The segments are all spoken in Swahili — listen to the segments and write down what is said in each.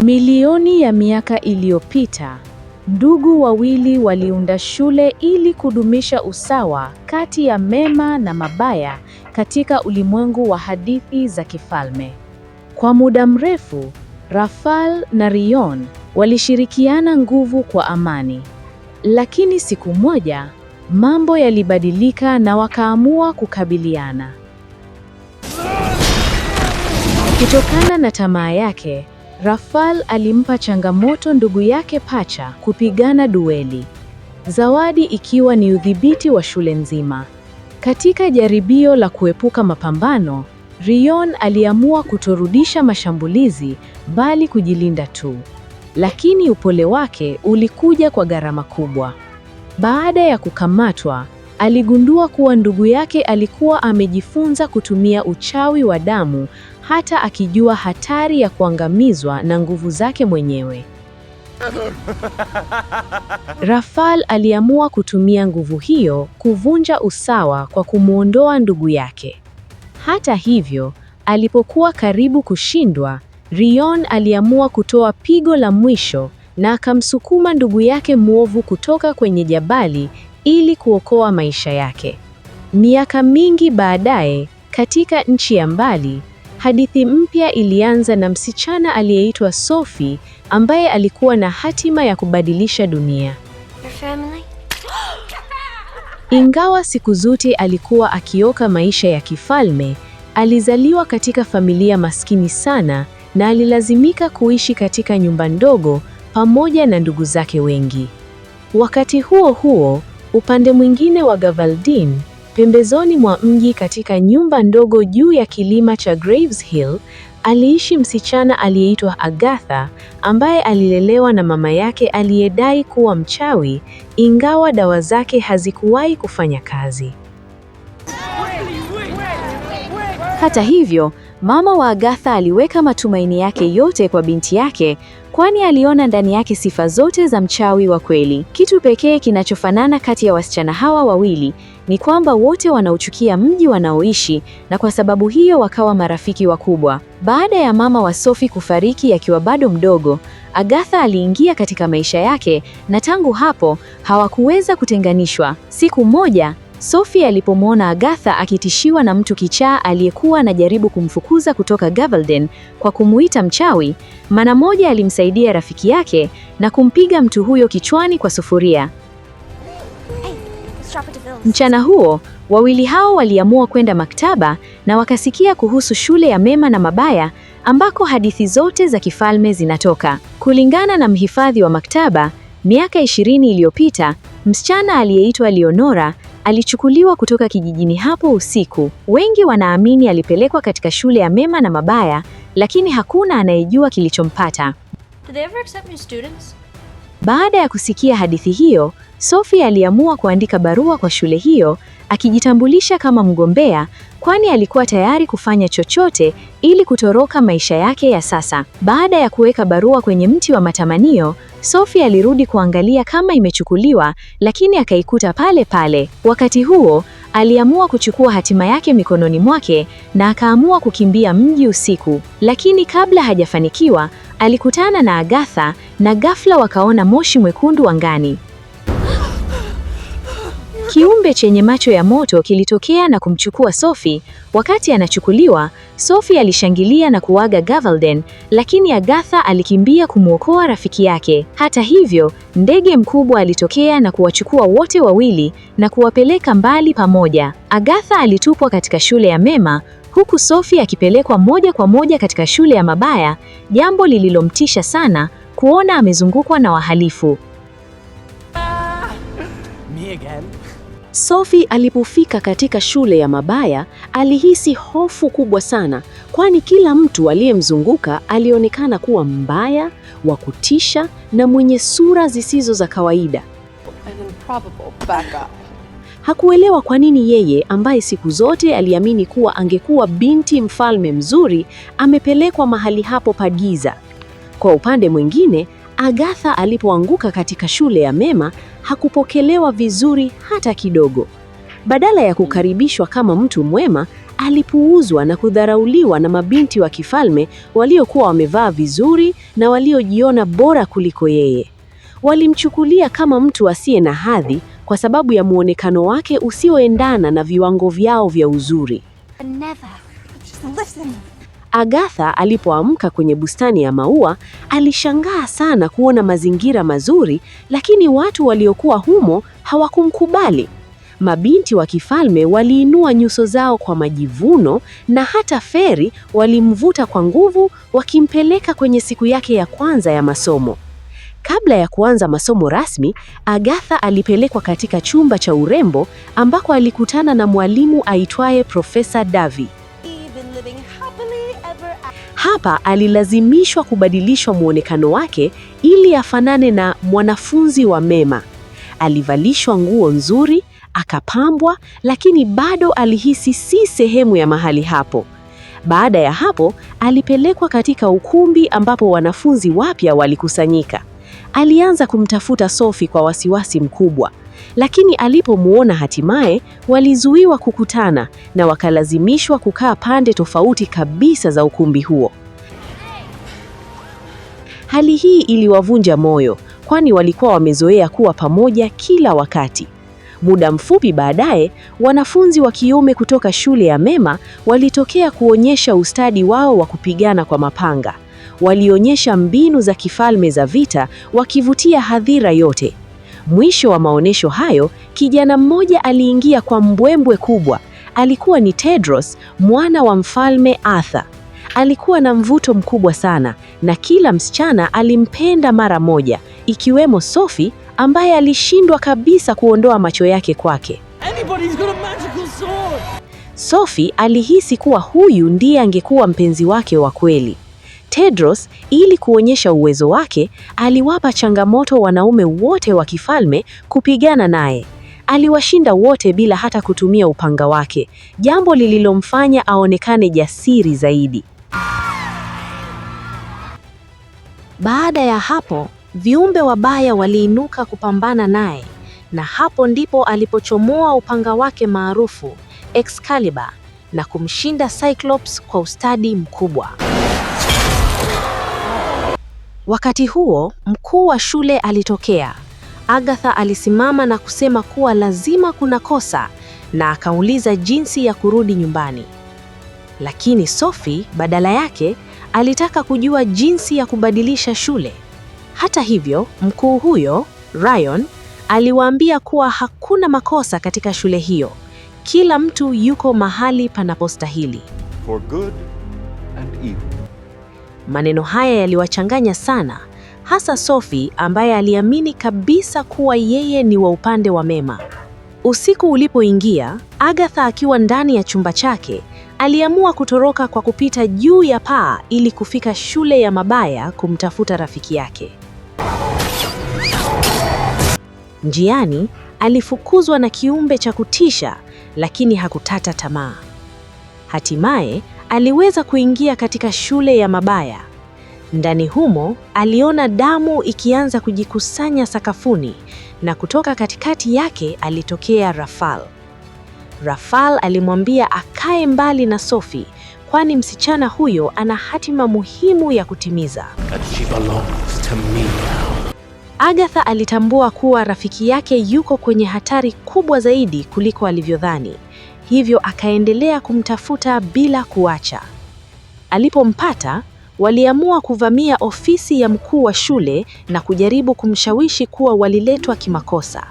Milioni ya miaka iliyopita, ndugu wawili waliunda shule ili kudumisha usawa kati ya mema na mabaya katika ulimwengu wa hadithi za kifalme. Kwa muda mrefu, Rafael na Rion walishirikiana nguvu kwa amani. Lakini siku moja, mambo yalibadilika na wakaamua kukabiliana. Kutokana na tamaa yake, Rafael alimpa changamoto ndugu yake pacha kupigana dueli, zawadi ikiwa ni udhibiti wa shule nzima. Katika jaribio la kuepuka mapambano, Rion aliamua kutorudisha mashambulizi bali kujilinda tu. Lakini upole wake ulikuja kwa gharama kubwa. Baada ya kukamatwa, aligundua kuwa ndugu yake alikuwa amejifunza kutumia uchawi wa damu hata akijua hatari ya kuangamizwa na nguvu zake mwenyewe. Rafael aliamua kutumia nguvu hiyo kuvunja usawa kwa kumuondoa ndugu yake. Hata hivyo, alipokuwa karibu kushindwa, Rion aliamua kutoa pigo la mwisho na akamsukuma ndugu yake mwovu kutoka kwenye jabali ili kuokoa maisha yake. Miaka mingi baadaye, katika nchi ya mbali, hadithi mpya ilianza na msichana aliyeitwa Sophie ambaye alikuwa na hatima ya kubadilisha dunia. Ingawa siku zote alikuwa akioka maisha ya kifalme, alizaliwa katika familia maskini sana na alilazimika kuishi katika nyumba ndogo pamoja na ndugu zake wengi. Wakati huo huo, upande mwingine wa Gavaldin, pembezoni mwa mji katika nyumba ndogo juu ya kilima cha Graves Hill, aliishi msichana aliyeitwa Agatha ambaye alilelewa na mama yake aliyedai kuwa mchawi, ingawa dawa zake hazikuwahi kufanya kazi. Hata hivyo, mama wa Agatha aliweka matumaini yake yote kwa binti yake, kwani aliona ndani yake sifa zote za mchawi wa kweli. Kitu pekee kinachofanana kati ya wasichana hawa wawili ni kwamba wote wanauchukia mji wanaoishi, na kwa sababu hiyo wakawa marafiki wakubwa. Baada ya mama wa Sophie kufariki akiwa bado mdogo, Agatha aliingia katika maisha yake na tangu hapo hawakuweza kutenganishwa. Siku moja, Sophie alipomwona Agatha akitishiwa na mtu kichaa aliyekuwa anajaribu kumfukuza kutoka Gavaldin kwa kumuita mchawi, mara moja alimsaidia rafiki yake na kumpiga mtu huyo kichwani kwa sufuria. Mchana huo, wawili hao waliamua kwenda maktaba na wakasikia kuhusu shule ya mema na mabaya ambako hadithi zote za kifalme zinatoka. Kulingana na mhifadhi wa maktaba, miaka 20 iliyopita, msichana aliyeitwa Leonora alichukuliwa kutoka kijijini hapo usiku. Wengi wanaamini alipelekwa katika shule ya mema na mabaya, lakini hakuna anayejua kilichompata. Baada ya kusikia hadithi hiyo, Sophie aliamua kuandika barua kwa shule hiyo, akijitambulisha kama mgombea, kwani alikuwa tayari kufanya chochote ili kutoroka maisha yake ya sasa. Baada ya kuweka barua kwenye mti wa matamanio, Sophie alirudi kuangalia kama imechukuliwa, lakini akaikuta pale pale. Wakati huo, aliamua kuchukua hatima yake mikononi mwake na akaamua kukimbia mji usiku. Lakini kabla hajafanikiwa, alikutana na Agatha na ghafla wakaona moshi mwekundu angani. Kiumbe chenye macho ya moto kilitokea na kumchukua Sophie. Wakati anachukuliwa, Sophie alishangilia na kuaga Gavaldin, lakini Agatha alikimbia kumwokoa rafiki yake. Hata hivyo, ndege mkubwa alitokea na kuwachukua wote wawili na kuwapeleka mbali pamoja. Agatha alitupwa katika shule ya mema, huku Sophie akipelekwa moja kwa moja katika shule ya mabaya, jambo lililomtisha sana kuona amezungukwa na wahalifu. Sophie alipofika katika shule ya mabaya, alihisi hofu kubwa sana, kwani kila mtu aliyemzunguka alionekana kuwa mbaya, wa kutisha na mwenye sura zisizo za kawaida. Hakuelewa kwa nini yeye, ambaye siku zote aliamini kuwa angekuwa binti mfalme mzuri, amepelekwa mahali hapo pa giza. Kwa upande mwingine, Agatha alipoanguka katika shule ya mema, hakupokelewa vizuri hata kidogo. Badala ya kukaribishwa kama mtu mwema, alipuuzwa na kudharauliwa na mabinti wa kifalme waliokuwa wamevaa vizuri na waliojiona bora kuliko yeye. Walimchukulia kama mtu asiye na hadhi kwa sababu ya muonekano wake usioendana na viwango vyao vya uzuri. Agatha alipoamka kwenye bustani ya maua, alishangaa sana kuona mazingira mazuri, lakini watu waliokuwa humo hawakumkubali. Mabinti wa kifalme waliinua nyuso zao kwa majivuno na hata Feri walimvuta kwa nguvu wakimpeleka kwenye siku yake ya kwanza ya masomo. Kabla ya kuanza masomo rasmi, Agatha alipelekwa katika chumba cha urembo ambako alikutana na mwalimu aitwaye Profesa Davy. Hapa alilazimishwa kubadilishwa muonekano wake ili afanane na mwanafunzi wa mema. Alivalishwa nguo nzuri, akapambwa, lakini bado alihisi si sehemu ya mahali hapo. Baada ya hapo, alipelekwa katika ukumbi ambapo wanafunzi wapya walikusanyika. Alianza kumtafuta Sophie kwa wasiwasi mkubwa, lakini alipomuona hatimaye, walizuiwa kukutana na wakalazimishwa kukaa pande tofauti kabisa za ukumbi huo. Hali hii iliwavunja moyo, kwani walikuwa wamezoea kuwa pamoja kila wakati. Muda mfupi baadaye, wanafunzi wa kiume kutoka shule ya Mema walitokea kuonyesha ustadi wao wa kupigana kwa mapanga. Walionyesha mbinu za kifalme za vita, wakivutia hadhira yote. Mwisho wa maonyesho hayo, kijana mmoja aliingia kwa mbwembwe kubwa. Alikuwa ni Tedros, mwana wa mfalme Arthur. Alikuwa na mvuto mkubwa sana na kila msichana alimpenda mara moja, ikiwemo Sophie ambaye alishindwa kabisa kuondoa macho yake kwake. Sophie alihisi kuwa huyu ndiye angekuwa mpenzi wake wa kweli. Tedros, ili kuonyesha uwezo wake, aliwapa changamoto wanaume wote wa kifalme kupigana naye. Aliwashinda wote bila hata kutumia upanga wake, jambo lililomfanya aonekane jasiri zaidi. Baada ya hapo, viumbe wabaya waliinuka kupambana naye, na hapo ndipo alipochomoa upanga wake maarufu, Excalibur, na kumshinda Cyclops kwa ustadi mkubwa. Wakati huo, mkuu wa shule alitokea. Agatha alisimama na kusema kuwa lazima kuna kosa, na akauliza jinsi ya kurudi nyumbani. Lakini Sophie badala yake alitaka kujua jinsi ya kubadilisha shule. Hata hivyo, mkuu huyo, Ryan, aliwaambia kuwa hakuna makosa katika shule hiyo. Kila mtu yuko mahali panapostahili. For good and evil. Maneno haya yaliwachanganya sana, hasa Sophie ambaye aliamini kabisa kuwa yeye ni wa upande wa mema. Usiku ulipoingia, Agatha akiwa ndani ya chumba chake, aliamua kutoroka kwa kupita juu ya paa ili kufika shule ya mabaya kumtafuta rafiki yake. Njiani, alifukuzwa na kiumbe cha kutisha, lakini hakukata tamaa. Hatimaye, aliweza kuingia katika shule ya mabaya. Ndani humo, aliona damu ikianza kujikusanya sakafuni, na kutoka katikati yake alitokea Rafal. Rafal alimwambia akae mbali na Sophie, kwani msichana huyo ana hatima muhimu ya kutimiza. Agatha alitambua kuwa rafiki yake yuko kwenye hatari kubwa zaidi kuliko alivyodhani, hivyo akaendelea kumtafuta bila kuacha. Alipompata, waliamua kuvamia ofisi ya mkuu wa shule na kujaribu kumshawishi kuwa waliletwa kimakosa.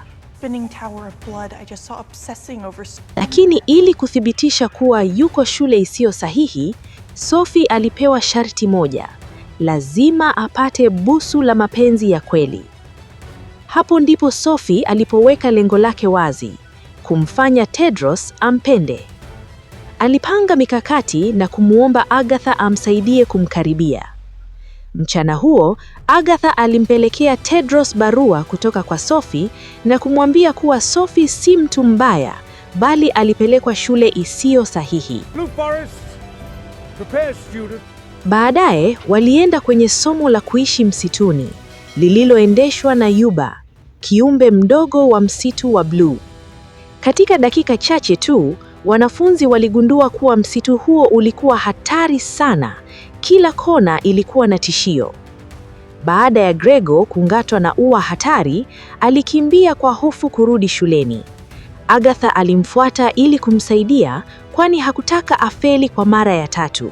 Lakini ili kuthibitisha kuwa yuko shule isiyo sahihi, Sophie alipewa sharti moja: lazima apate busu la mapenzi ya kweli. Hapo ndipo Sophie alipoweka lengo lake wazi: kumfanya Tedros ampende. Alipanga mikakati na kumuomba Agatha amsaidie kumkaribia. Mchana huo, Agatha alimpelekea Tedros barua kutoka kwa Sophie na kumwambia kuwa Sophie si mtu mbaya, bali alipelekwa shule isiyo sahihi. Baadaye, walienda kwenye somo la kuishi msituni, lililoendeshwa na Yuba, kiumbe mdogo wa msitu wa bluu. Katika dakika chache tu, wanafunzi waligundua kuwa msitu huo ulikuwa hatari sana. Kila kona ilikuwa na tishio. Baada ya Gregor kung'atwa na ua hatari, alikimbia kwa hofu kurudi shuleni. Agatha alimfuata ili kumsaidia, kwani hakutaka afeli kwa mara ya 3.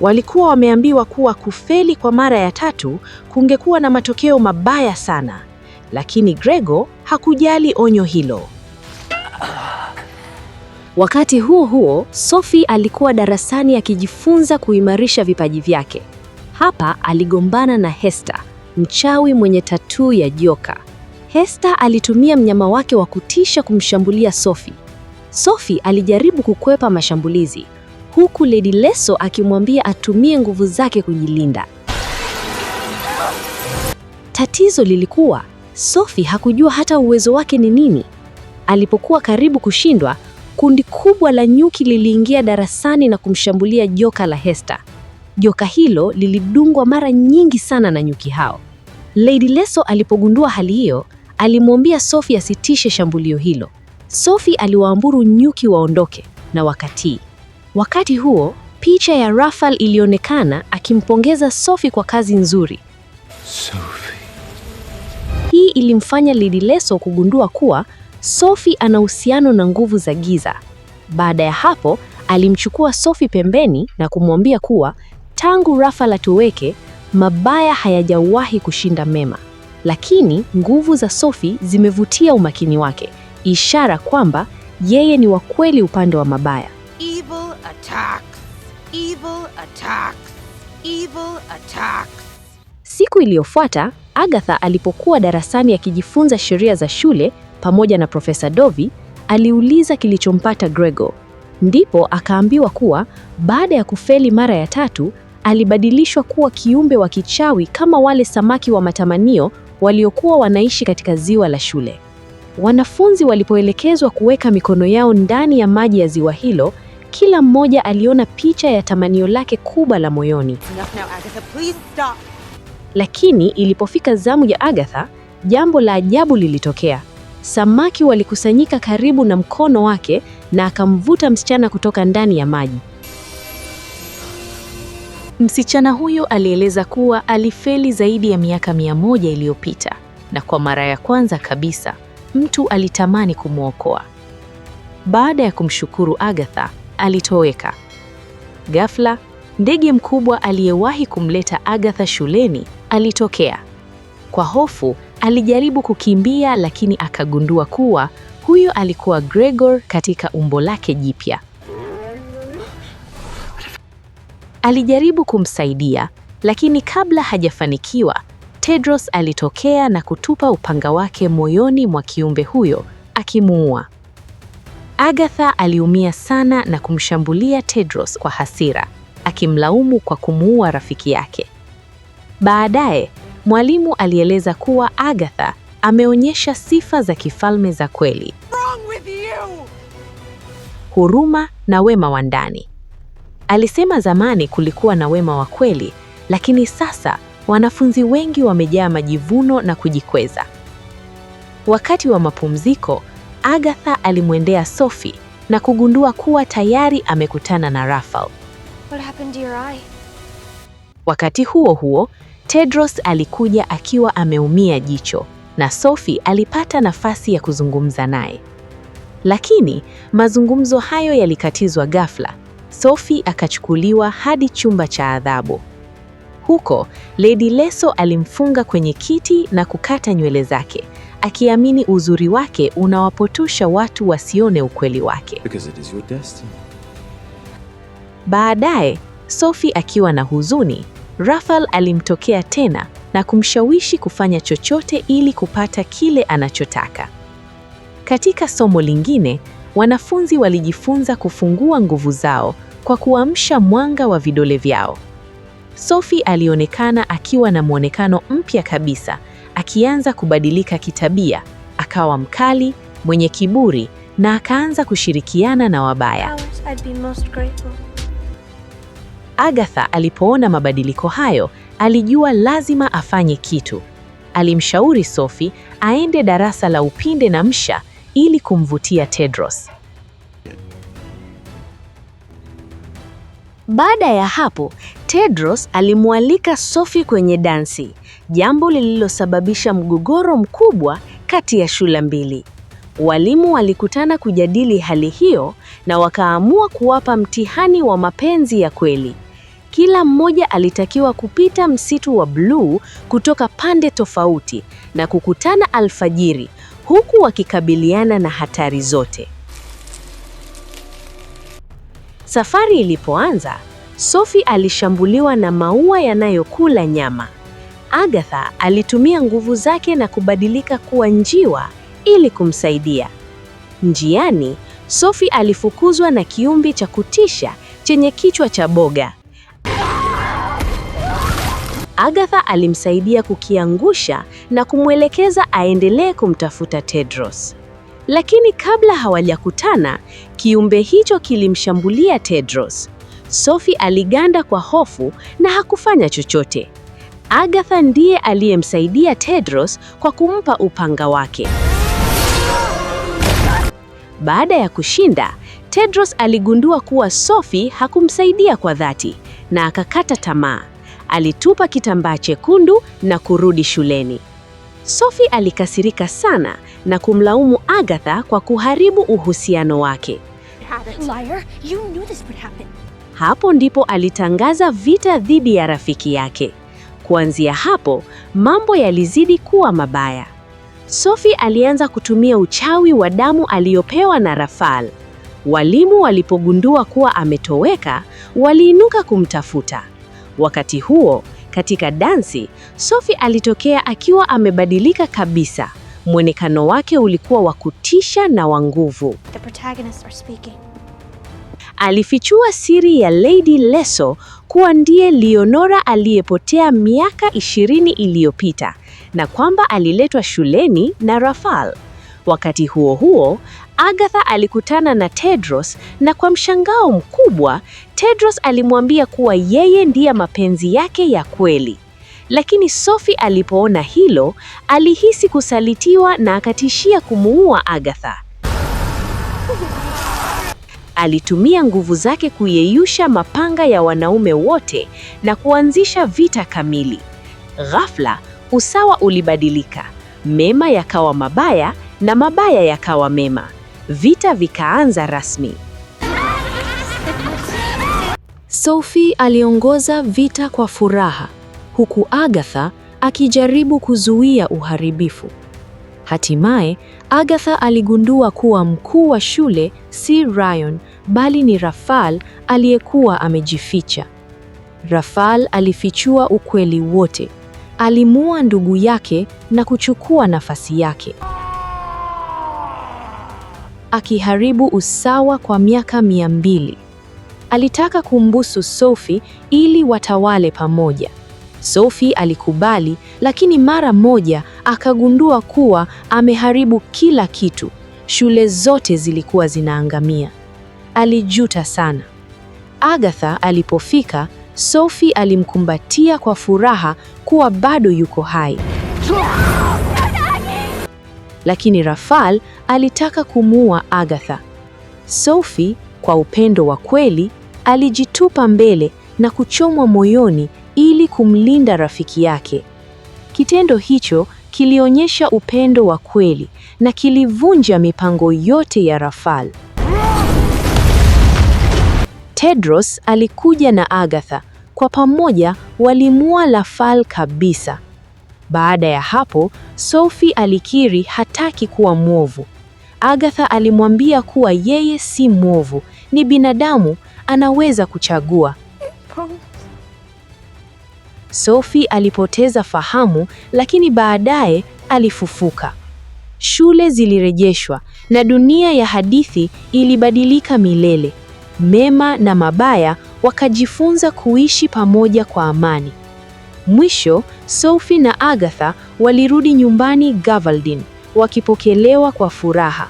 Walikuwa wameambiwa kuwa kufeli kwa mara ya 3 kungekuwa na matokeo mabaya sana, lakini Gregor hakujali onyo hilo. Wakati huo huo, Sophie alikuwa darasani akijifunza kuimarisha vipaji vyake. Hapa aligombana na Hester, mchawi mwenye tatuu ya joka. Hester alitumia mnyama wake wa kutisha kumshambulia Sophie. Sophie alijaribu kukwepa mashambulizi, huku Lady Leso akimwambia atumie nguvu zake kujilinda. Tatizo lilikuwa, Sophie hakujua hata uwezo wake ni nini. Alipokuwa karibu kushindwa, kundi kubwa la nyuki liliingia darasani na kumshambulia joka la Hester. Joka hilo lilidungwa mara nyingi sana na nyuki hao. Lady Leso alipogundua hali hiyo, alimwambia Sophie asitishe shambulio hilo. Sophie aliwaamuru nyuki waondoke na wakatii. Wakati huo, picha ya Raphael ilionekana akimpongeza Sophie kwa kazi nzuri. Sophie. Hii ilimfanya Lady Leso kugundua kuwa Sophie ana uhusiano na nguvu za giza. Baada ya hapo, alimchukua Sophie pembeni na kumwambia kuwa tangu Raphael atoweke, mabaya hayajawahi kushinda mema. Lakini nguvu za Sophie zimevutia umakini wake, ishara kwamba yeye ni wa kweli upande wa mabaya. Evil attacks. Evil attacks. Evil attacks. Siku iliyofuata, Agatha alipokuwa darasani akijifunza sheria za shule pamoja na Profesa Dovey, aliuliza kilichompata Gregor. Ndipo akaambiwa kuwa baada ya kufeli mara ya 3, alibadilishwa kuwa kiumbe wa kichawi kama wale samaki wa matamanio waliokuwa wanaishi katika ziwa la shule. Wanafunzi walipoelekezwa kuweka mikono yao ndani ya maji ya ziwa hilo, kila mmoja aliona picha ya tamanio lake kubwa la moyoni. Enough now, Agatha, please stop. Lakini ilipofika zamu ya Agatha, jambo la ajabu lilitokea. Samaki walikusanyika karibu na mkono wake na akamvuta msichana kutoka ndani ya maji. Msichana huyo alieleza kuwa alifeli zaidi ya miaka 100 iliyopita, na kwa mara ya kwanza kabisa, mtu alitamani kumwokoa. Baada ya kumshukuru Agatha, alitoweka. Ghafla, ndege mkubwa aliyewahi kumleta Agatha shuleni alitokea. Kwa hofu, alijaribu kukimbia, lakini akagundua kuwa huyo alikuwa Gregor katika umbo lake jipya. Alijaribu kumsaidia, lakini kabla hajafanikiwa, Tedros alitokea na kutupa upanga wake moyoni mwa kiumbe huyo, akimuua. Agatha aliumia sana na kumshambulia Tedros kwa hasira, akimlaumu kwa kumuua rafiki yake. Baadaye, mwalimu alieleza kuwa Agatha ameonyesha sifa za kifalme za kweli: Wrong with you? huruma na wema wa ndani. Alisema zamani kulikuwa na wema wa kweli, lakini sasa wanafunzi wengi wamejaa majivuno na kujikweza. Wakati wa mapumziko, Agatha alimwendea Sophie na kugundua kuwa tayari amekutana na Raphael. What happened to your eye? Wakati huo huo, Tedros alikuja akiwa ameumia jicho na Sophie alipata nafasi ya kuzungumza naye. Lakini mazungumzo hayo yalikatizwa ghafla. Sophie akachukuliwa hadi chumba cha adhabu. Huko, Lady Leso alimfunga kwenye kiti na kukata nywele zake, akiamini uzuri wake unawapotosha watu wasione ukweli wake. Because it is your destiny. Baadaye, Sophie akiwa na huzuni, Raphael alimtokea tena na kumshawishi kufanya chochote ili kupata kile anachotaka. Katika somo lingine, wanafunzi walijifunza kufungua nguvu zao kwa kuamsha mwanga wa vidole vyao. Sophie alionekana akiwa na mwonekano mpya kabisa, akianza kubadilika kitabia, akawa mkali, mwenye kiburi na akaanza kushirikiana na wabaya. I'd be most grateful. Agatha alipoona mabadiliko hayo, alijua lazima afanye kitu. alimshauri Sophie aende darasa la upinde na msha ili kumvutia Tedros. Baada ya hapo, Tedros alimwalika Sophie kwenye dansi, jambo lililosababisha mgogoro mkubwa kati ya shule mbili. Walimu walikutana kujadili hali hiyo na wakaamua kuwapa mtihani wa mapenzi ya kweli. Kila mmoja alitakiwa kupita msitu wa bluu kutoka pande tofauti na kukutana alfajiri, huku wakikabiliana na hatari zote. Safari ilipoanza, Sophie alishambuliwa na maua yanayokula nyama. Agatha alitumia nguvu zake na kubadilika kuwa njiwa ili kumsaidia. Njiani, Sophie alifukuzwa na kiumbe cha kutisha chenye kichwa cha boga. Agatha alimsaidia kukiangusha na kumwelekeza aendelee kumtafuta Tedros. Lakini kabla hawajakutana, kiumbe hicho kilimshambulia Tedros. Sophie aliganda kwa hofu na hakufanya chochote. Agatha ndiye aliyemsaidia Tedros kwa kumpa upanga wake. Baada ya kushinda, Tedros aligundua kuwa Sophie hakumsaidia kwa dhati na akakata tamaa. Alitupa kitambaa chekundu na kurudi shuleni. Sophie alikasirika sana na kumlaumu Agatha kwa kuharibu uhusiano wake. Liar, you knew this would happen. Hapo ndipo alitangaza vita dhidi ya rafiki yake. Kuanzia hapo, mambo yalizidi kuwa mabaya. Sophie alianza kutumia uchawi wa damu aliyopewa na Rafal. Walimu walipogundua kuwa ametoweka, waliinuka kumtafuta. Wakati huo, katika dansi, Sophie alitokea akiwa amebadilika kabisa. Mwonekano wake ulikuwa wa kutisha na wa nguvu. The protagonists are speaking. Alifichua siri ya Lady Leso kuwa ndiye Leonora aliyepotea miaka 20 iliyopita na kwamba aliletwa shuleni na Rafal. Wakati huo huo, Agatha alikutana na Tedros na kwa mshangao mkubwa, Tedros alimwambia kuwa yeye ndiye mapenzi yake ya kweli. Lakini Sophie alipoona hilo, alihisi kusalitiwa na akatishia kumuua Agatha. Alitumia nguvu zake kuyeyusha mapanga ya wanaume wote na kuanzisha vita kamili. Ghafla, usawa ulibadilika. Mema yakawa mabaya na mabaya yakawa mema. Vita vikaanza rasmi. Sophie aliongoza vita kwa furaha, huku Agatha akijaribu kuzuia uharibifu. Hatimaye, Agatha aligundua kuwa mkuu wa shule si Ryan, bali ni Rafal aliyekuwa amejificha. Rafal alifichua ukweli wote. Alimuua ndugu yake na kuchukua nafasi yake, akiharibu usawa kwa miaka 200. Alitaka kumbusu Sophie ili watawale pamoja. Sophie alikubali, lakini mara moja akagundua kuwa ameharibu kila kitu. Shule zote zilikuwa zinaangamia. Alijuta sana. Agatha alipofika, Sophie alimkumbatia kwa furaha kuwa bado yuko hai. Lakini Rafal alitaka kumuua Agatha. Sophie, kwa upendo wa kweli, alijitupa mbele na kuchomwa moyoni ili kumlinda rafiki yake. Kitendo hicho kilionyesha upendo wa kweli na kilivunja mipango yote ya Rafal. Tedros alikuja na Agatha. Kwa pamoja walimuua Rafal kabisa. Baada ya hapo, Sophie alikiri hataki kuwa mwovu. Agatha alimwambia kuwa yeye si mwovu, ni binadamu, anaweza kuchagua. Sophie alipoteza fahamu, lakini baadaye alifufuka. Shule zilirejeshwa na dunia ya hadithi ilibadilika milele. Mema na mabaya wakajifunza kuishi pamoja kwa amani. Mwisho, Sophie na Agatha walirudi nyumbani Gavaldin, wakipokelewa kwa furaha.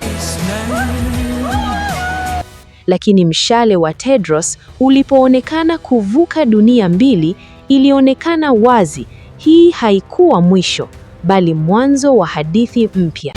Lakini mshale wa Tedros ulipoonekana kuvuka dunia mbili, ilionekana wazi, hii haikuwa mwisho. bali mwanzo wa hadithi mpya.